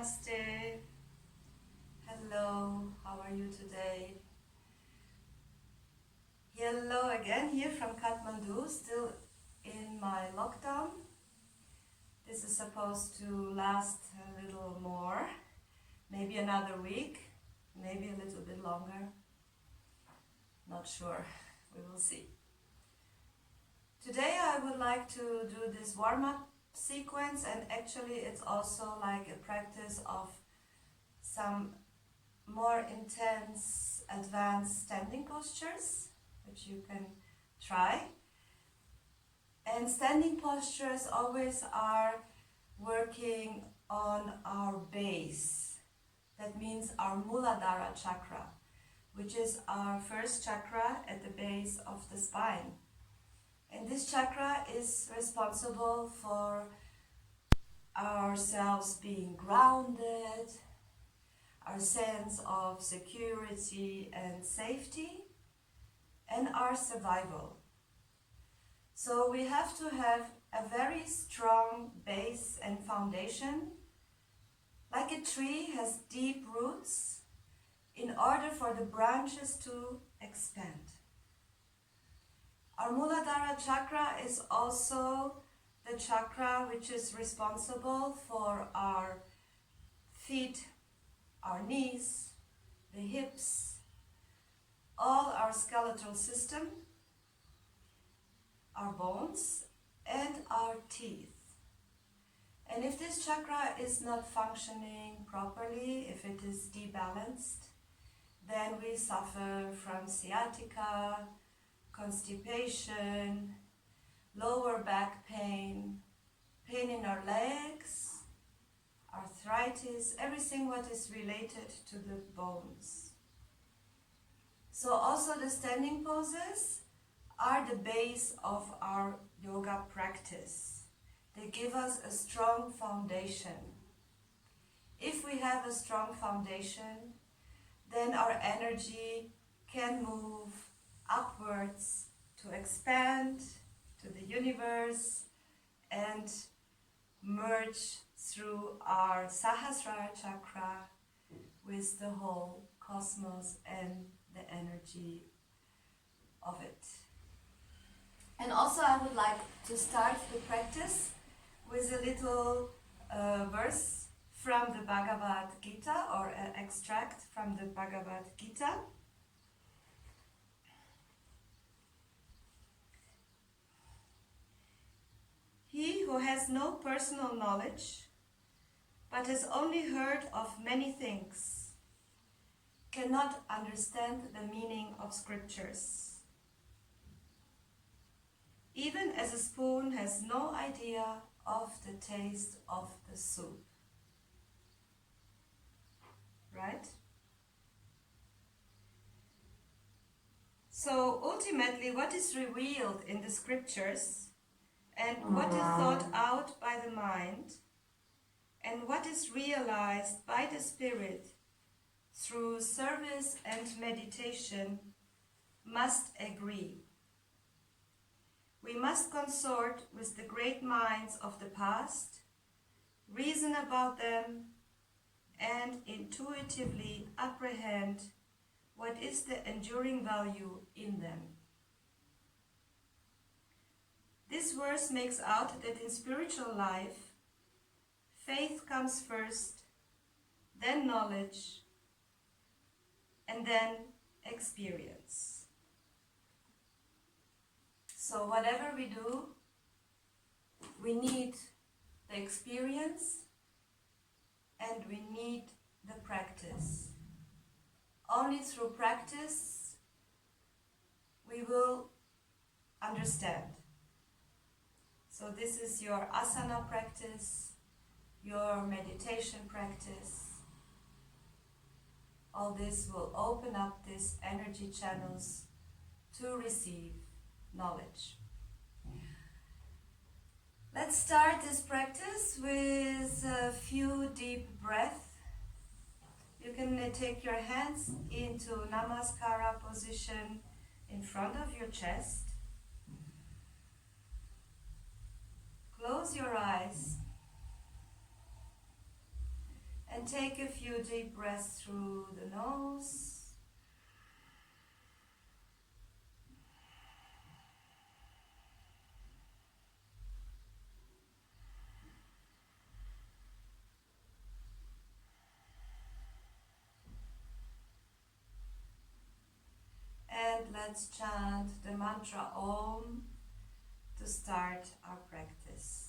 Namaste. Hello, how are you today? Hello again, here from Kathmandu, still in my lockdown. This is supposed to last a little more, maybe another week, maybe a little bit longer. Not sure, we will see. Today I would like to do this warm-up sequence, and actually it's also like a practice of some more intense advanced standing postures which you can try. And standing postures always are working on our base. That means our Muladhara chakra, which is our first chakra at the base of the spine. And this chakra is responsible for ourselves being grounded, our sense of security and safety, and our survival. So we have to have a very strong base and foundation, like a tree has deep roots, in order for the branches to expand. Our Muladhara chakra is also the chakra which is responsible for our feet, our knees, the hips, all our skeletal system, our bones, and our teeth. And if this chakra is not functioning properly, if it is debalanced, then we suffer from sciatica, constipation, lower back pain, pain in our legs, arthritis, everything what is related to the bones. So also the standing poses are the base of our yoga practice. They give us a strong foundation. If we have a strong foundation, then our energy can move upwards to expand to the universe and merge through our Sahasrara chakra with the whole cosmos and the energy of it. And also I would like to start the practice with a little verse from the Bhagavad Gita, or an extract from the Bhagavad Gita. He who has no personal knowledge, but has only heard of many things, cannot understand the meaning of scriptures. Even as a spoon has no idea of the taste of the soup. Right? So ultimately, what is revealed in the scriptures and what is thought out by the mind and what is realized by the spirit through service and meditation must agree. We must consort with the great minds of the past, reason about them, and intuitively apprehend what is the enduring value in them. This verse makes out that in spiritual life, faith comes first, then knowledge, and then experience. So whatever we do, we need the experience and we need the practice. Only through practice we will understand. So this is your asana practice, your meditation practice. All this will open up these energy channels to receive knowledge. Let's start this practice with a few deep breaths. You can take your hands into Namaskara position in front of your chest. Close your eyes And take a few deep breaths through the nose. And let's chant the mantra Om to start our practice.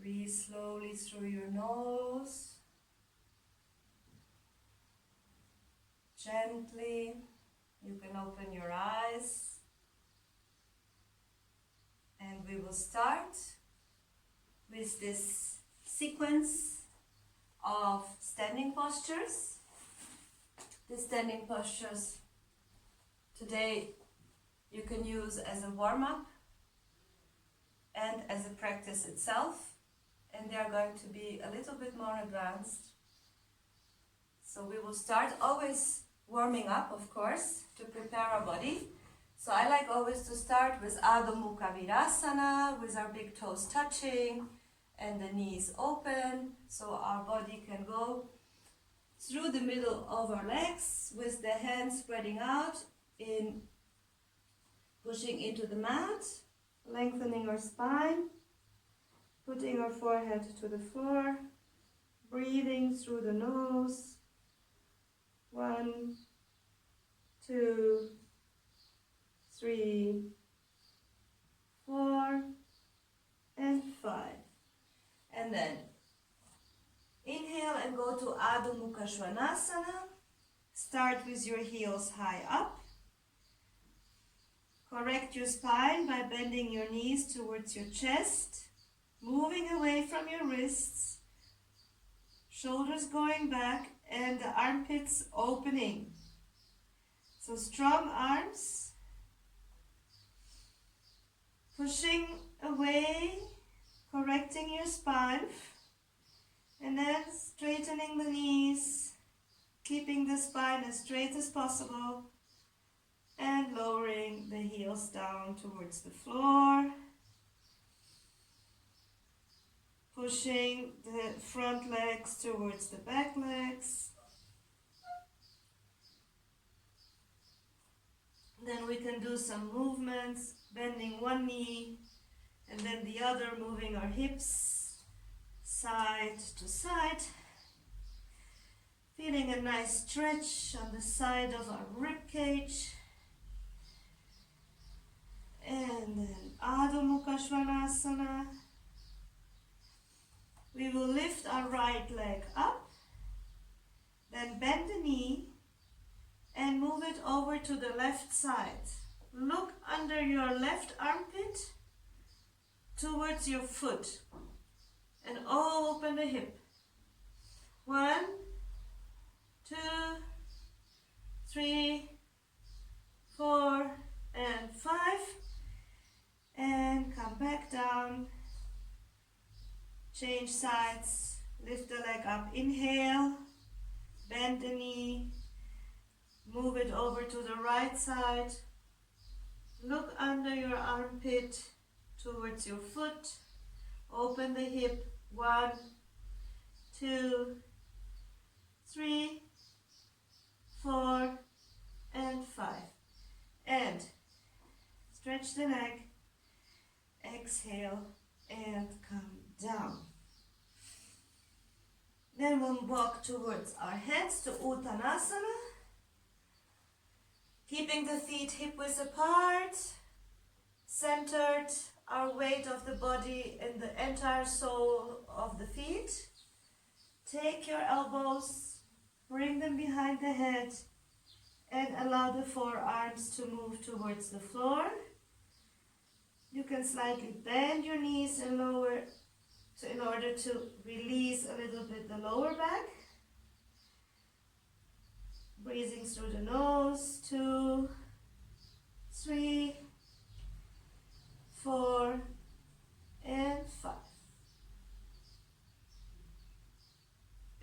Breathe slowly through your nose, gently. You can open your eyes, and we will start with this sequence of standing postures. The standing postures today you can use as a warm-up and as a practice itself, and they are going to be a little bit more advanced. So we will start always warming up, of course, to prepare our body. So I like always to start with Adho Mukha Virasana, with our big toes touching and the knees open, so our body can go through the middle of our legs with the hands spreading out, in pushing into the mat, lengthening our spine, putting our forehead to the floor, breathing through the nose. 1, 2, 3, 4, and 5. And then inhale and go to Adho Mukha Svanasana. Start with your heels high up. Correct your spine by bending your knees towards your chest, moving away from your wrists, shoulders going back, and the armpits opening. So strong arms, pushing away, correcting your spine, and then straightening the knees, keeping the spine as straight as possible, and lowering the heels down towards the floor, pushing the front legs towards the back legs. Then we can do some movements, bending one knee and then the other, moving our hips side to side. Feeling a nice stretch on the side of our rib cage. And then Adho Mukha Svanasana. We will lift our right leg up, then bend the knee and move it over to the left side. Look under your left armpit towards your foot and open the hip. 1, 2, 3, 4, and 5. And come back down. Change sides. Lift the leg up. Inhale. Bend the knee. Move it over to the right side. Look under your armpit towards your foot. Open the hip. 1, 2, 3, 4, and 5. And stretch the leg. Exhale and come down. Then we'll walk towards our heads to Uttanasana. Keeping the feet hip width apart, centered our weight of the body in the entire sole of the feet. Take your elbows, bring them behind the head, and allow the forearms to move towards the floor. You can slightly bend your knees and lower in order to release a little bit the lower back. Breathing through the nose, 2, 3, 4, and 5.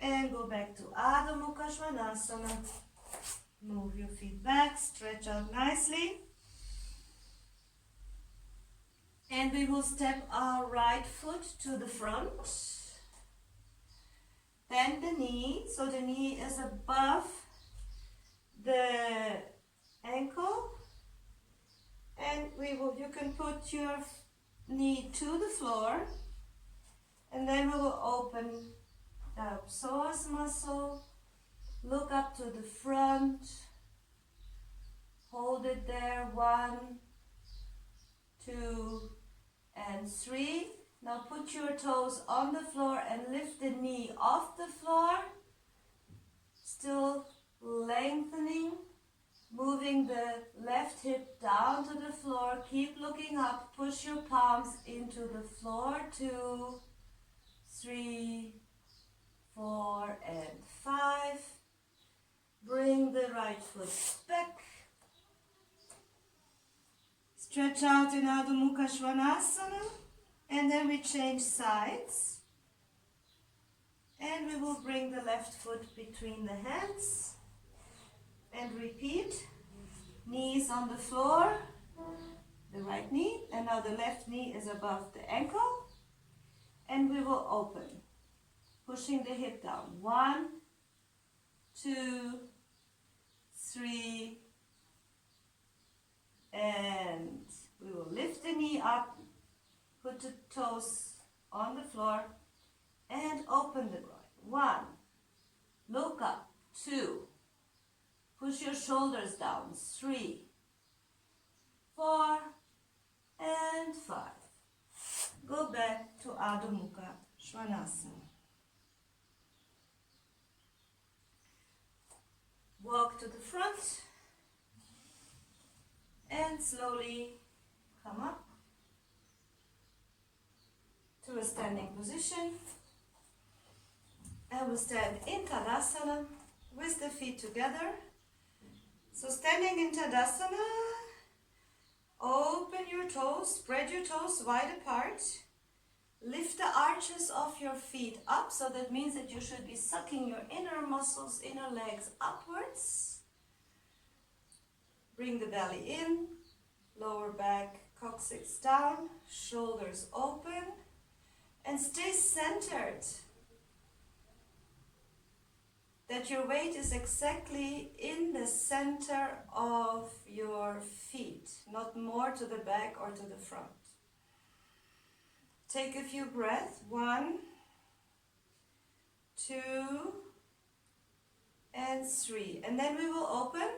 And go back to Adho Mukha Svanasana. Move your feet back, stretch out nicely. And we will step our right foot to the front. Bend the knee, so the knee is above the ankle. And you can put your knee to the floor. And then we will open the psoas muscle. Look up to the front. Hold it there. 1, 2, and 3. Now put your toes on the floor and lift the knee off the floor. Still lengthening, moving the left hip down to the floor. Keep looking up. Push your palms into the floor. 2, 3, 4, and 5. Bring the right foot back. Stretch out in Adho Mukha Svanasana. And then we change sides. And we will bring the left foot between the hands. And repeat. Knees on the floor. The right knee. And now the left knee is above the ankle. And we will open. Pushing the hip down. 1, 2, 3, and we will lift the knee up, put the toes on the floor, and open the groin. 1, look up. 2, push your shoulders down. 3, 4, and 5. Go back to Adho Mukha Svanasana. Walk to the front and slowly come up to a standing position. And we'll stand in Tadasana with the feet together. So standing in Tadasana, open your toes, spread your toes wide apart. Lift the arches of your feet up, so that means that you should be sucking your inner muscles, inner legs upwards. Bring the belly in, lower back, coccyx down, shoulders open, and stay centered. That your weight is exactly in the center of your feet, not more to the back or to the front. Take a few breaths. 1, 2, and 3. And then we will open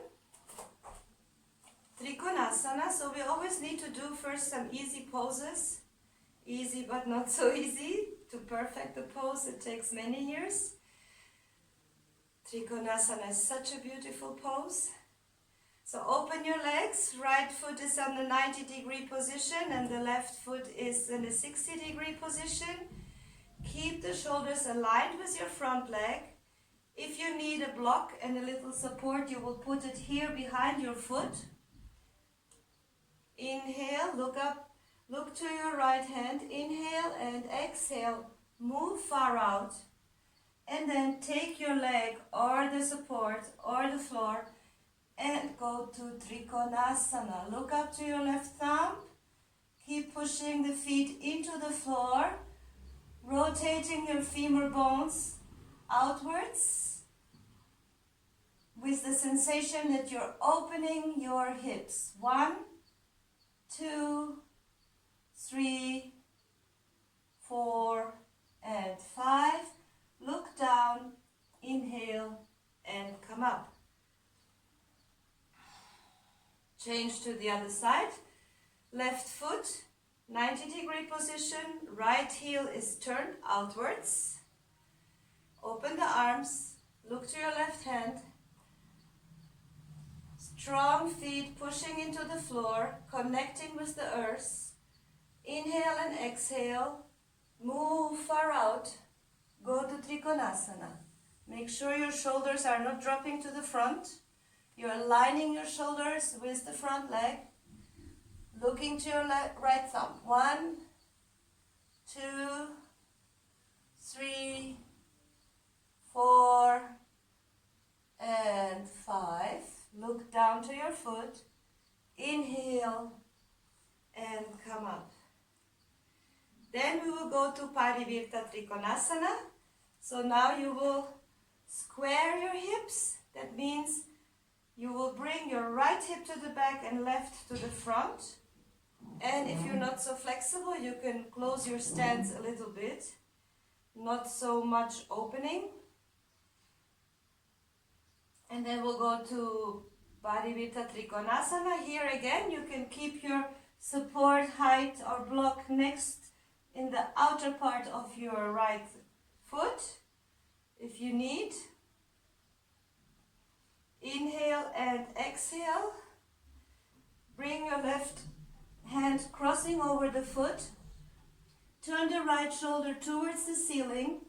Trikonasana. So we always need to do first some easy poses. Easy but not so easy. To perfect the pose, it takes many years. Trikonasana is such a beautiful pose. So open your legs. Right foot is on the 90-degree position and the left foot is in the 60-degree position. Keep the shoulders aligned with your front leg. If you need a block and a little support, you will put it here behind your foot. Inhale, look up, look to your right hand. Inhale and exhale. Move far out. And then take your leg or the support or the floor and go to Trikonasana. Look up to your left thumb. Keep pushing the feet into the floor, rotating your femur bones outwards with the sensation that you're opening your hips. 1, 2, 3, 4, and 5. Look down, inhale, and come up. Change to the other side. Left foot 90-degree position, right heel is turned outwards. Open the arms, look to your left hand. Strong feet pushing into the floor, connecting with the earth. Inhale and exhale. Move far out. Go to Trikonasana. Make sure your shoulders are not dropping to the front. You're aligning your shoulders with the front leg. Looking to your right thumb. 1, 2, 3, 4, and 5. Look down to your foot. Inhale and come up. Then we will go to Parivirta Trikonasana. So now you will square your hips. That means you will bring your right hip to the back and left to the front. And if you're not so flexible, you can close your stance a little bit. Not so much opening. And then we'll go to Parivirta Trikonasana. Here again, you can keep your support height or block next in the outer part of your right foot if you need. Inhale and exhale. Bring your left hand crossing over the foot. Turn the right shoulder towards the ceiling.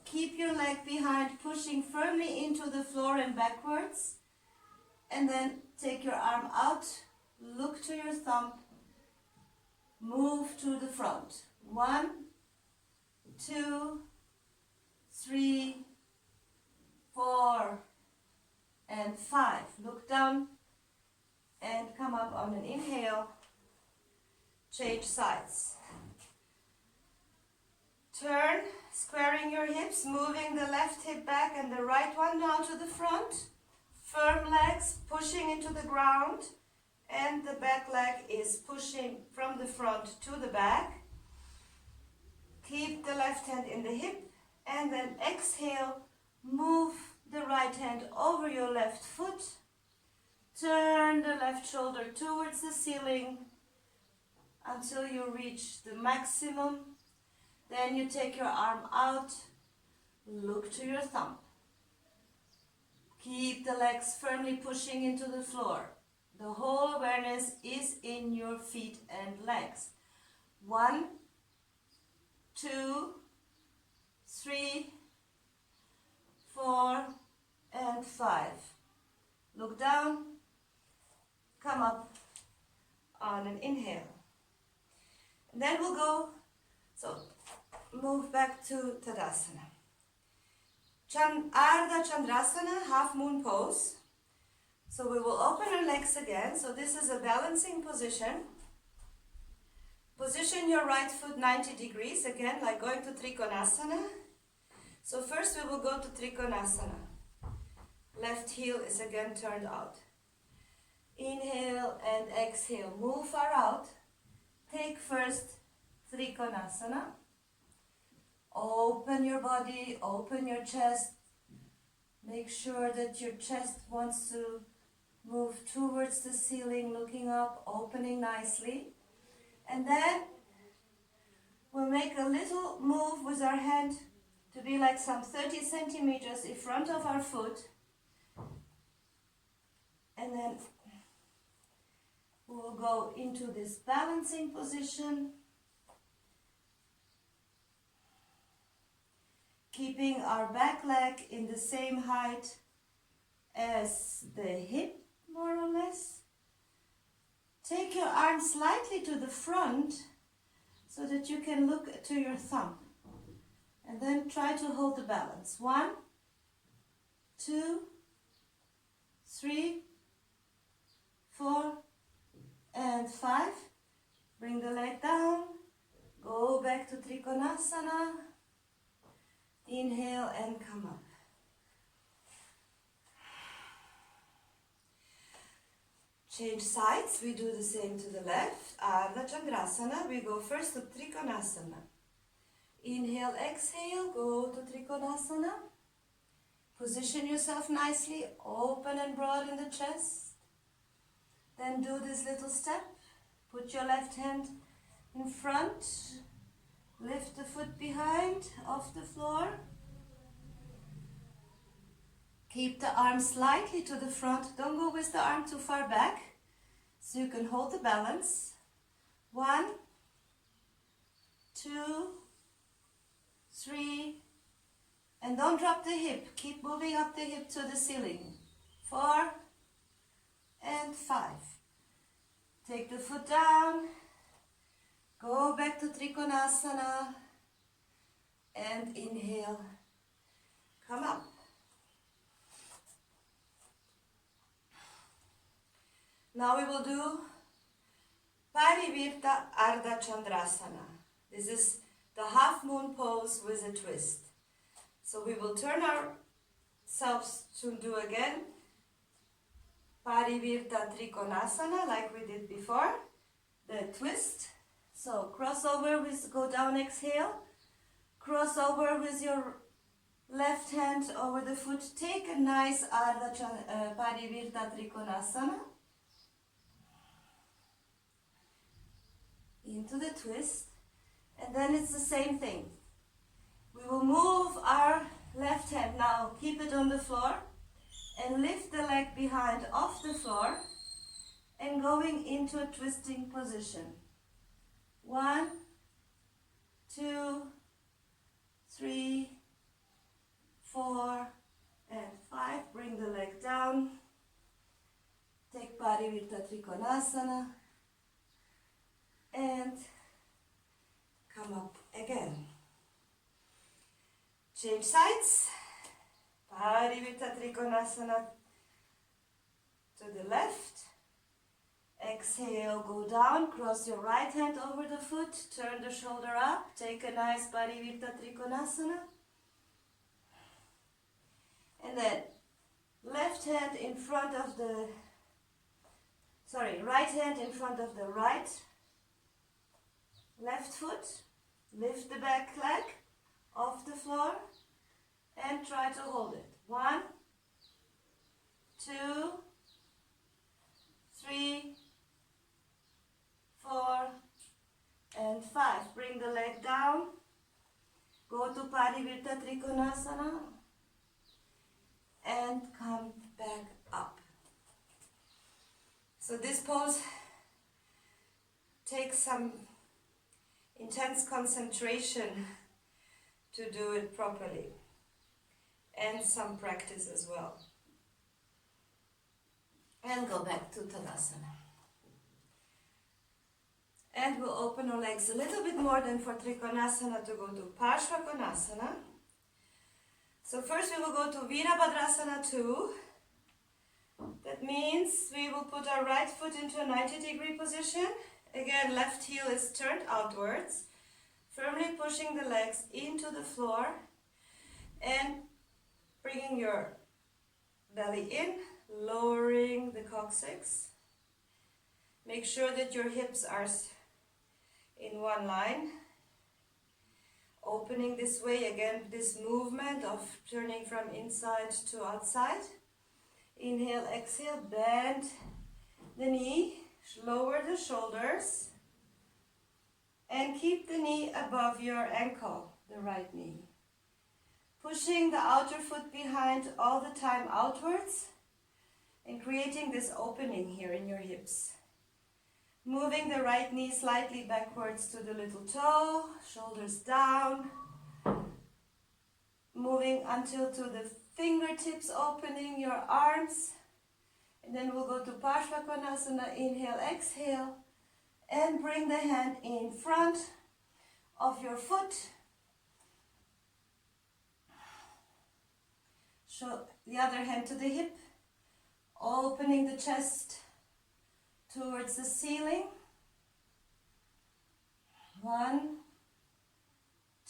Keep your leg behind, pushing firmly into the floor and backwards. And then take your arm out, look to your thumb, move to the front. 1, 2, 3, 4, and 5. Look down and come up on an inhale. Change sides. Turn, squaring your hips, moving the left hip back and the right one down to the front. Firm legs pushing into the ground, and the back leg is pushing from the front to the back. Keep the left hand in the hip, and then exhale, move the right hand over your left foot. Turn the left shoulder towards the ceiling until you reach the maximum. Then you take your arm out, look to your thumb. Keep the legs firmly pushing into the floor. The whole awareness is in your feet and legs. 1, 2, 3, 4, and 5. Look down, come up on an inhale. And then we'll go, so move back to Tadasana. Ardha Chandrasana, half moon pose. So we will open our legs again. So this is a balancing position. Position your right foot 90 degrees, again like going to Trikonasana. So first we will go to Trikonasana. Left heel is again turned out. Inhale and exhale, move far out. Take first Trikonasana. Open your body, open your chest. Make sure that your chest wants to move towards the ceiling, looking up, opening nicely. And then we'll make a little move with our hand to be like some 30 centimeters in front of our foot. And then we'll go into this balancing position. Keeping our back leg in the same height as the hip, more or less. Take your arm slightly to the front so that you can look to your thumb. And then try to hold the balance. 1, 2, 3, 4, and 5. Bring the leg down. Go back to Trikonasana. Inhale and come up. Change sides. We do the same to the left. Ardha Chandrasana. We go first to Trikonasana. Inhale, exhale. Go to Trikonasana. Position yourself nicely. Open and broad in the chest. Then do this little step. Put your left hand in front. Lift the foot behind off the floor. Keep the arm slightly to the front. Don't go with the arm too far back. So you can hold the balance. 1, 2, 3, and don't drop the hip. Keep moving up the hip to the ceiling. 4 and 5. Take the foot down. Go back to Trikonasana. And inhale. Come up. Now we will do Parivirta Ardha Chandrasana. This is the half moon pose with a twist. So we will turn ourselves to do again Parivirta Trikonasana like we did before. The twist. So cross over with, go down, exhale. Cross over with your left hand over the foot. Take a nice Parivirta Trikonasana. Into the twist, and then it's the same thing. We will move our left hand now, keep it on the floor, and lift the leg behind off the floor and going into a twisting position. 1, 2, 3, 4, and 5. Bring the leg down. Take Parivirta Trikonasana. And come up again. Change sides. Parivirta Trikonasana to the left. Exhale, go down. Cross your right hand over the foot. Turn the shoulder up. Take a nice Parivirta Trikonasana. And then left hand in front of the, right hand in front of the right. Left foot, lift the back leg off the floor and try to hold it. 1, 2, 3, 4, and 5. Bring the leg down. Go to Parivirta Trikonasana and come back up. So this pose takes some intense concentration to do it properly, and some practice as well. And go back to Tadasana. And we'll open our legs a little bit more than for Trikonasana to go to Parshvakonasana. So first we will go to Virabhadrasana 2. That means we will put our right foot into a 90-degree position. Again, left heel is turned outwards, firmly pushing the legs into the floor and bringing your belly in, lowering the coccyx. Make sure that your hips are in one line. Opening this way, again, this movement of turning from inside to outside. Inhale, exhale, bend the knee. Lower the shoulders and keep the knee above your ankle, the right knee. Pushing the outer foot behind all the time outwards and creating this opening here in your hips. Moving the right knee slightly backwards to the little toe, shoulders down. Moving until to the fingertips, opening your arms. And then we'll go to Parshvakonasana, inhale, exhale, and bring the hand in front of your foot. Show the other hand to the hip, opening the chest towards the ceiling. 1,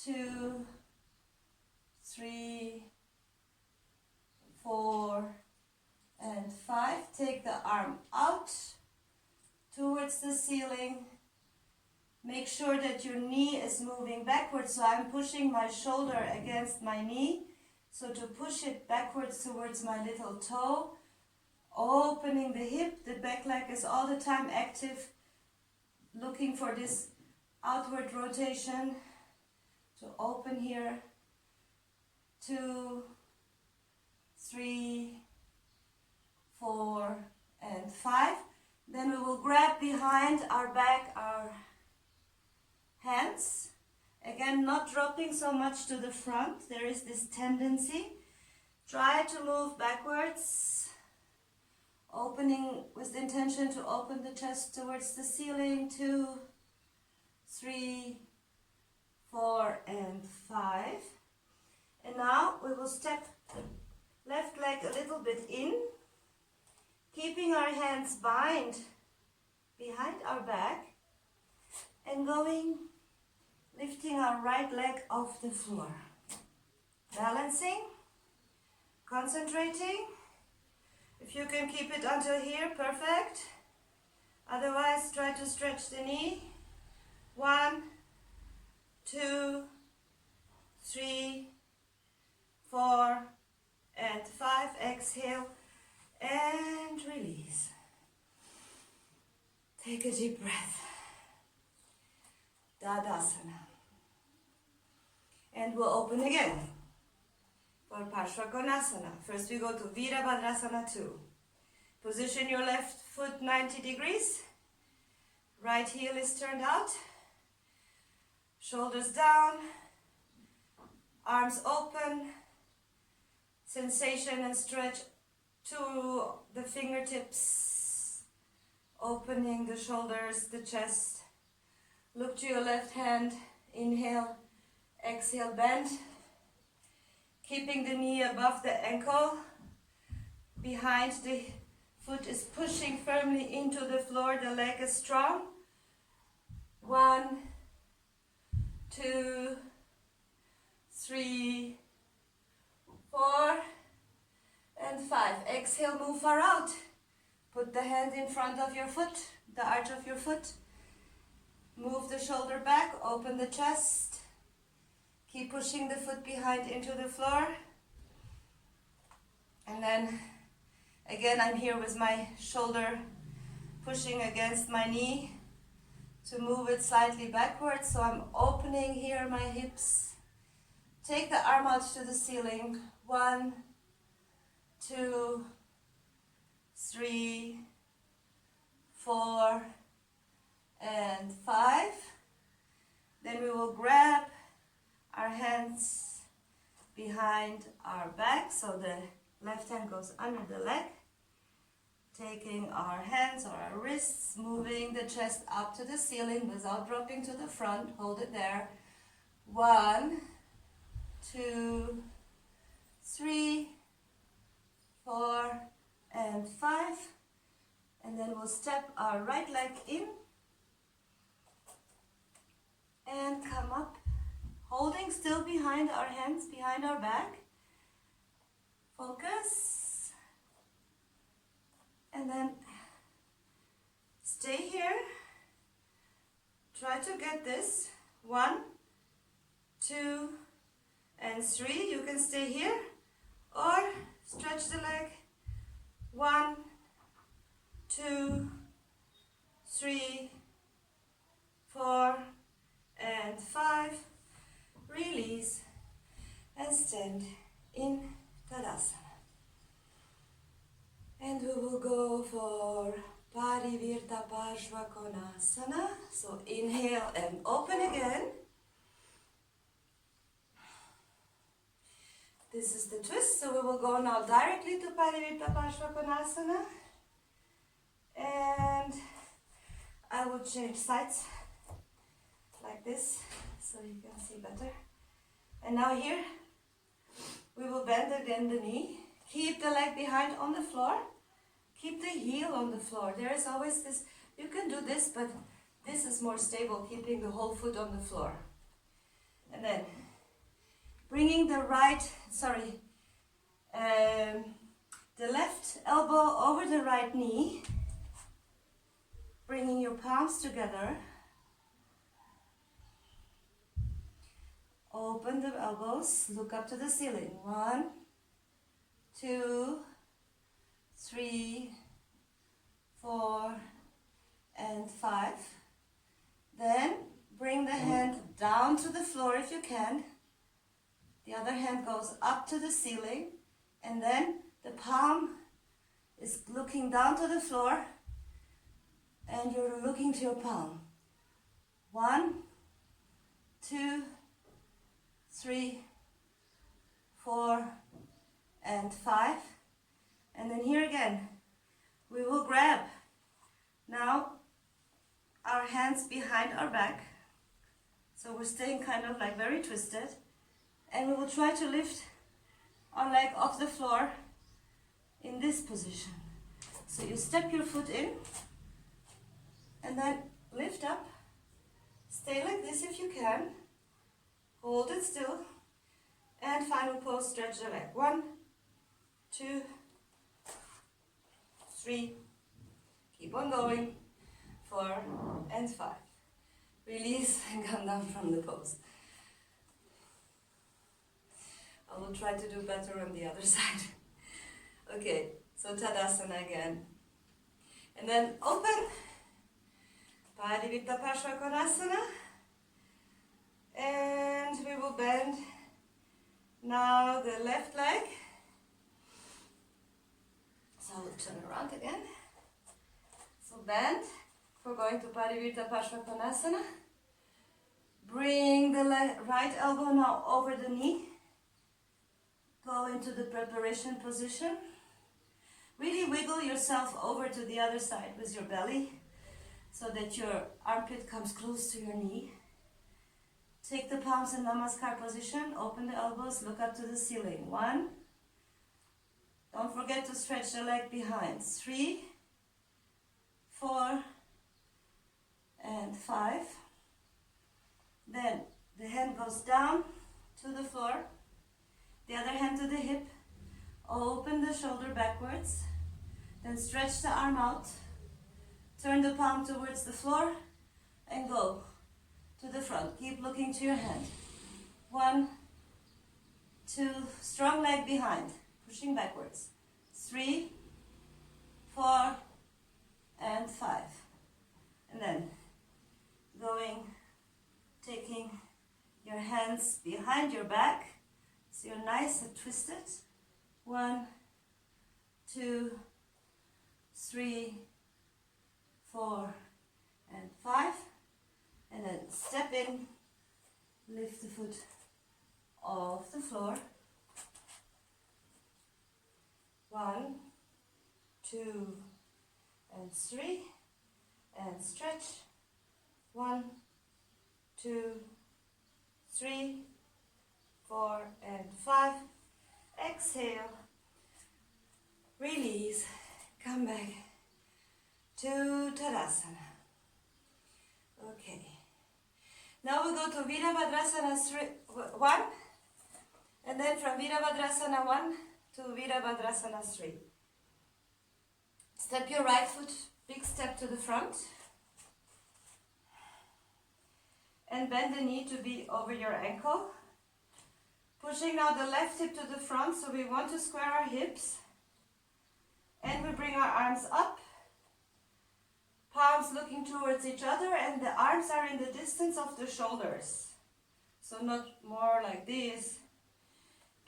2, 3, 4, and 5. Take the arm out towards the ceiling. Make sure that your knee is moving backwards. So I'm pushing my shoulder against my knee. So to push it backwards towards my little toe. Opening the hip. The back leg is all the time active. Looking for this outward rotation to open here. 2, 3, 4, and 5. Then we will grab behind our back, our hands. Again, not dropping so much to the front. There is this tendency. Try to move backwards, opening with the intention to open the chest towards the ceiling. 2, 3, 4, and 5. And now we will step left leg a little bit in, keeping our hands bind behind our back and lifting our right leg off the floor. Balancing, concentrating. If you can keep it until here, perfect. Otherwise, try to stretch the knee. 1, 2, 3, 4, and 5. Exhale and release. Take a deep breath. Tadasana. And we'll open again for Parshvakonasana. First we go to Virabhadrasana 2. Position your left foot 90 degrees. Right heel is turned out. Shoulders down. Arms open. Sensation and stretch to the fingertips. Opening the shoulders, the chest. Look to your left hand. Inhale. Exhale, bend. Keeping the knee above the ankle. Behind the foot is pushing firmly into the floor. The leg is strong. 1, 2, 3, 4, and 5. Exhale, move far out. Put the hand in front of your foot, the arch of your foot. Move the shoulder back, open the chest. Keep pushing the foot behind into the floor. And then, again, I'm here with my shoulder pushing against my knee to move it slightly backwards. So I'm opening here my hips. Take the arm out to the ceiling. 1, 2, 3, 4, and 5. Then we will grab our hands behind our back, so the left hand goes under the leg. Taking our hands or our wrists, moving the chest up to the ceiling without dropping to the front. Hold it there. 1, 2, 3, 4, and 5. And then we'll step our right leg in and come up, holding still behind our hands, behind our back. Focus. And then stay here. Try to get this. 1, 2, and 3. You can stay here or stretch the leg. 1, 2, 3, 4, and 5. Release and stand in Tadasana. And we will go for Parivirta Parshvakonasana. So inhale and open again. This is the twist, so we will go now directly to Parivirta Parshvakonasana. And I will change sides like this so you can see better. And now here, we will bend again the knee. Keep the leg behind on the floor. Keep the heel on the floor. There is always this, you can do this, but this is more stable, keeping the whole foot on the floor. And then, bringing the left elbow over the right knee. Bringing your palms together. Open the elbows, look up to the ceiling. 1, 2, 3, 4, and 5. Then bring can. The other hand goes up to the ceiling, and then the palm is looking down to the floor, and you're looking to your palm. 1, 2, 3, 4, and 5. And then here again, we will grab now our hands behind our back. So we're staying kind of like very twisted. And we will try to lift our leg off the floor in this position. So you step your foot in and then lift up. Stay like this if you can. Hold it still. And final pose, stretch the leg. 1, 2, 3. Keep on going. 4 and 5. Release and come down from the pose. I will try to do better on the other side. Okay, so Tadasana again. And then open. Parivirta Parshvakonasana. And we will bend now the left leg. So we'll turn around again. So bend. We're going to Parivirta Parshvakonasana. Bring the right elbow now over the knee. Go into the preparation position. Really wiggle yourself over to the other side with your belly so that your armpit comes close to your knee. Take the palms in Namaskar position. Open the elbows. Look up to the ceiling. 1. Don't forget to stretch the leg behind. 3, 4, and 5. Then the hand goes down to the floor. The other hand to the hip. Open the shoulder backwards. Then stretch the arm out. Turn the palm towards the floor and go to the front. Keep looking to your hand. 1, 2, strong leg behind, pushing backwards. 3, 4, and 5. And then going, taking your hands behind your back. So you're nice and twisted. 1, 2, 3, 4, and 5. And then step in, lift the foot off the floor. 1, 2, and 3. And stretch. 1, 2, 3, 4, and 5. Exhale. Release. Come back to Tadasana. Okay. Now we go to Virabhadrasana 1. And then from Virabhadrasana 1 to Virabhadrasana 3. Step your right foot, big step to the front. And bend the knee to be over your ankle. Pushing now the left hip to the front, so we want to square our hips. And we bring our arms up. Palms looking towards each other, and the arms are in the distance of the shoulders. So not more like this.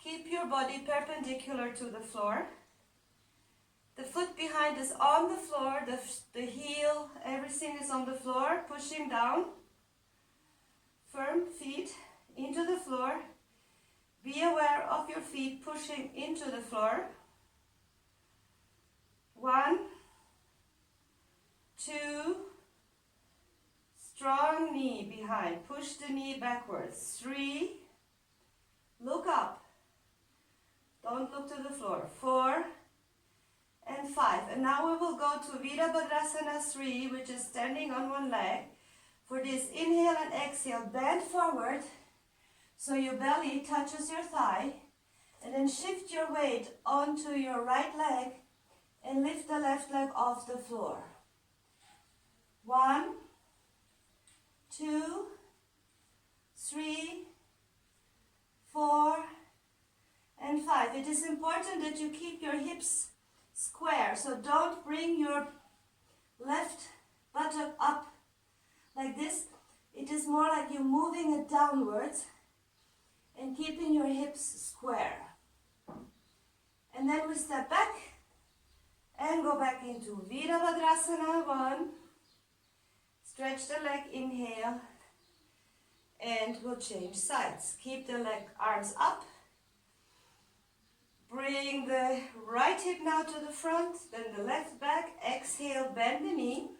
Keep your body perpendicular to the floor. The foot behind is on the floor, the heel, everything is on the floor, pushing down. Firm feet into the floor. Be aware of your feet pushing into the floor. 1, 2, strong knee behind. Push the knee backwards. 3, look up. Don't look to the floor. 4, and 5. And now we will go to Virabhadrasana 3, which is standing on one leg. For this, inhale and exhale, bend forward so your belly touches your thigh, and then shift your weight onto your right leg and lift the left leg off the floor. 1, 2, 3, 4, and 5. It is important that you keep your hips square, so don't bring your left buttock up like this. It is more like you're moving it downwards, and keeping your hips square. And then we step back and go back into Virabhadrasana. 1. Stretch the leg, inhale, and we'll change sides. Keep the leg arms up. Bring the right hip now to the front, then the left back. Exhale, bend the knee.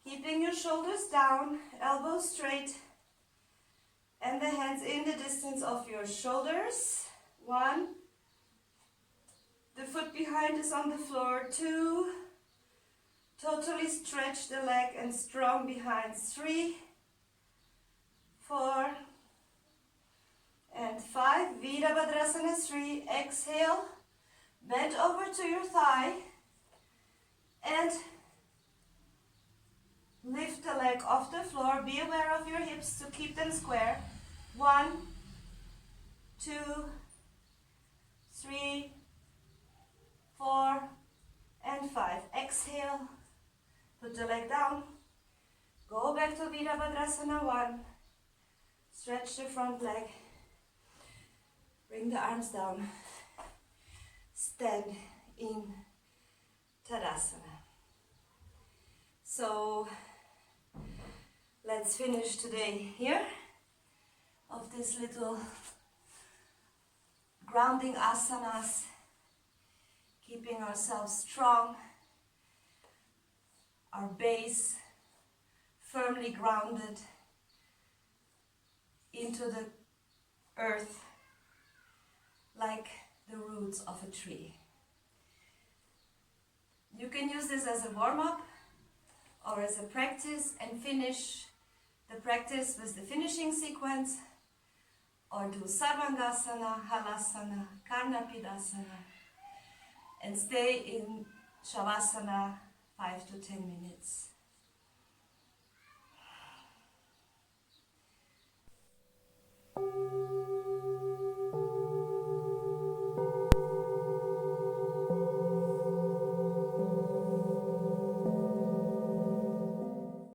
Keeping your shoulders down, elbows straight, and the hands in the distance of your shoulders. 1. The foot behind is on the floor. 2. Totally stretch the leg and strong behind. 3, 4, and 5. Virabhadrasana 3. Exhale, bend over to your thigh and lift the leg off the floor. Be aware of your hips to keep them square. 1, 2, 3, 4, and 5. Exhale, put the leg down. Go back to Virabhadrasana 1. Stretch the front leg. Bring the arms down. Stand in Tadasana. So let's finish today here of this little grounding asanas, keeping ourselves strong, our base firmly grounded into the earth like the roots of a tree. You can use this as a warm-up or as a practice and finish the practice with the finishing sequence, or do Sarvangasana, Halasana, Karnapidasana, and stay in Shavasana 5 to 10 minutes.